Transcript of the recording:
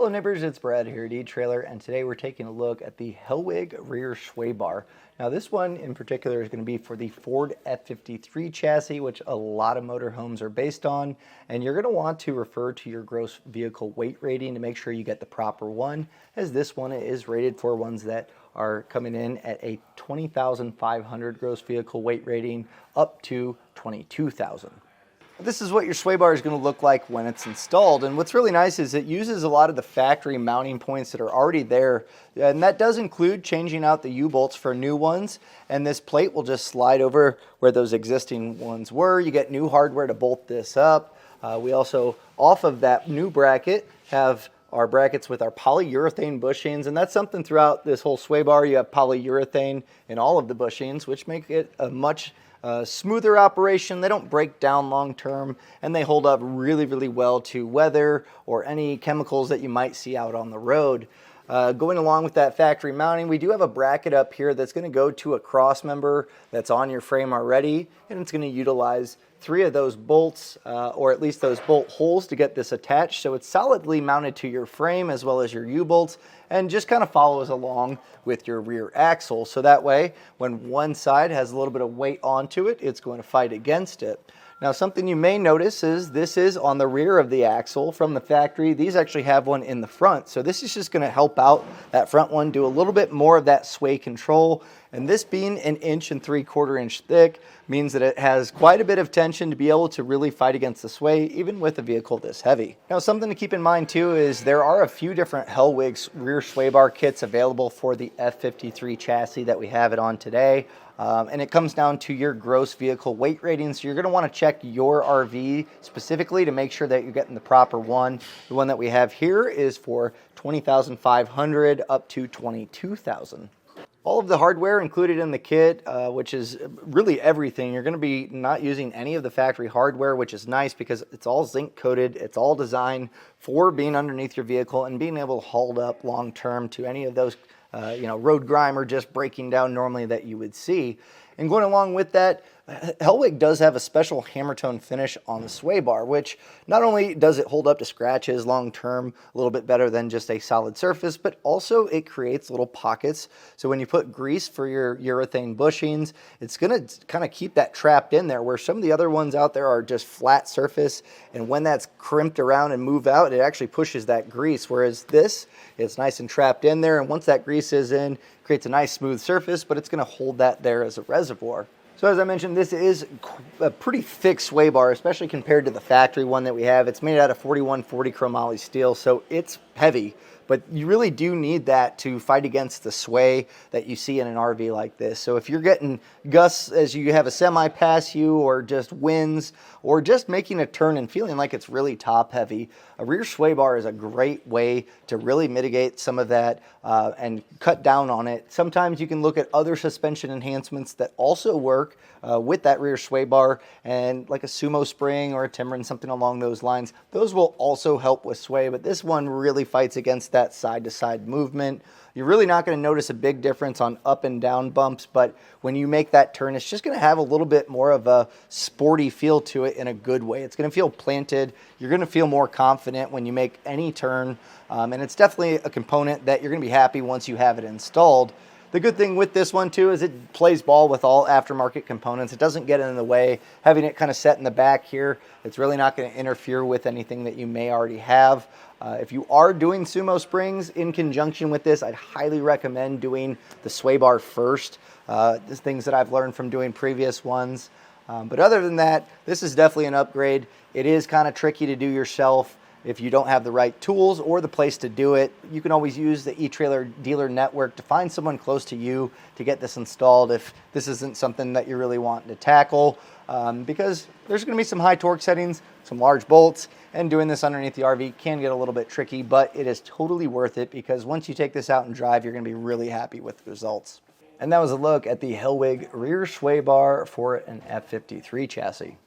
Hello neighbors, it's Brad here at etrailer, and today we're taking a look at the Hellwig Rear Sway Bar. Now this one in particular is going to be for the Ford F53 chassis, which a lot of motorhomes are based on, and you're going to want to refer to your gross vehicle weight rating to make sure you get the proper one, as this one is rated for ones that are coming in at a 20,500 gross vehicle weight rating up to 22,000. This is what your sway bar is going to look like when it's installed, and what's really nice is it uses a lot of the factory mounting points that are already there, and that does include changing out the U-bolts for new ones, and this plate will just slide over where those existing ones were. You get new hardware to bolt this up. We also, off of that new bracket, have our brackets with our polyurethane bushings, and that's something throughout this whole sway bar. You have polyurethane in all of the bushings, which make it a much smoother operation. They don't break down long term, and they hold up really, really well to weather or any chemicals that you might see out on the road. Going along with that factory mounting, we do have a bracket up here that's going to go to a cross member that's on your frame already, and it's going to utilize 3 of those bolts, or at least those bolt holes, to get this attached, so it's solidly mounted to your frame as well as your U-bolts, and just kind of follows along with your rear axle, so that way when one side has a little bit of weight onto it, it's going to fight against it. Now, something you may notice is this is on the rear of the axle from the factory. These actually have one in the front, so this is just going to help out that front one, do a little bit more of that sway control. And this being 1 3/4 inch thick means that it has quite a bit of tension to be able to really fight against the sway, even with a vehicle this heavy. Now, something to keep in mind too is there are a few different Hellwig's rear sway bar kits available for the F53 chassis that we have it on today. And it comes down to your gross vehicle weight rating, so you're going to want to check your RV specifically to make sure that you're getting the proper one. The one that we have here is for 20,500 up to 22,000. All of the hardware included in the kit, which is really everything. You're going to be not using any of the factory hardware, which is nice because it's all zinc coated. It's all designed for being underneath your vehicle and being able to hold up long term to any of those road grime or just breaking down normally that you would see. And going along with that, Hellwig does have a special hammer tone finish on the sway bar, which not only does it hold up to scratches long term a little bit better than just a solid surface, but also it creates little pockets. So when you put grease for your urethane bushings, it's going to kind of keep that trapped in there, where some of the other ones out there are just flat surface, and when that's crimped around and moved out, it actually pushes that grease, whereas this, it's nice and trapped in there, and once that grease is in, it creates a nice smooth surface, but it's going to hold that there as a reservoir. So as I mentioned, this is a pretty thick sway bar, especially compared to the factory one that we have. It's made out of 4140 chromoly steel, so it's heavy, but you really do need that to fight against the sway that you see in an RV like this. So if you're getting gusts as you have a semi pass you, or just winds, or just making a turn and feeling like it's really top heavy, a rear sway bar is a great way to really mitigate some of that and cut down on it. Sometimes you can look at other suspension enhancements that also work with that rear sway bar, and like a sumo spring or a Timbren, something along those lines. Those will also help with sway, but this one really fights against that side-to-side movement. You're really not going to notice a big difference on up and down bumps, but when you make that turn, it's just going to have a little bit more of a sporty feel to it in a good way. It's going to feel planted. You're going to feel more confident when you make any turn, and it's definitely a component that you're going to be happy once you have it installed. The good thing with this one too is it plays ball with all aftermarket components. It doesn't get in the way. Having it kind of set in the back here, it's really not going to interfere with anything that you may already have. If you are doing sumo springs in conjunction with this, I'd highly recommend doing the sway bar first. There's things that I've learned from doing previous ones. But other than that, this is definitely an upgrade. It is kind of tricky to do yourself. If you don't have the right tools or the place to do it, you can always use the etrailer dealer network to find someone close to you to get this installed if this isn't something that you're really wanting to tackle, because there's going to be some high torque settings, some large bolts, and doing this underneath the RV can get a little bit tricky, but it is totally worth it because once you take this out and drive, you're going to be really happy with the results. And that was a look at the Hellwig Rear Sway Bar for an F53 chassis.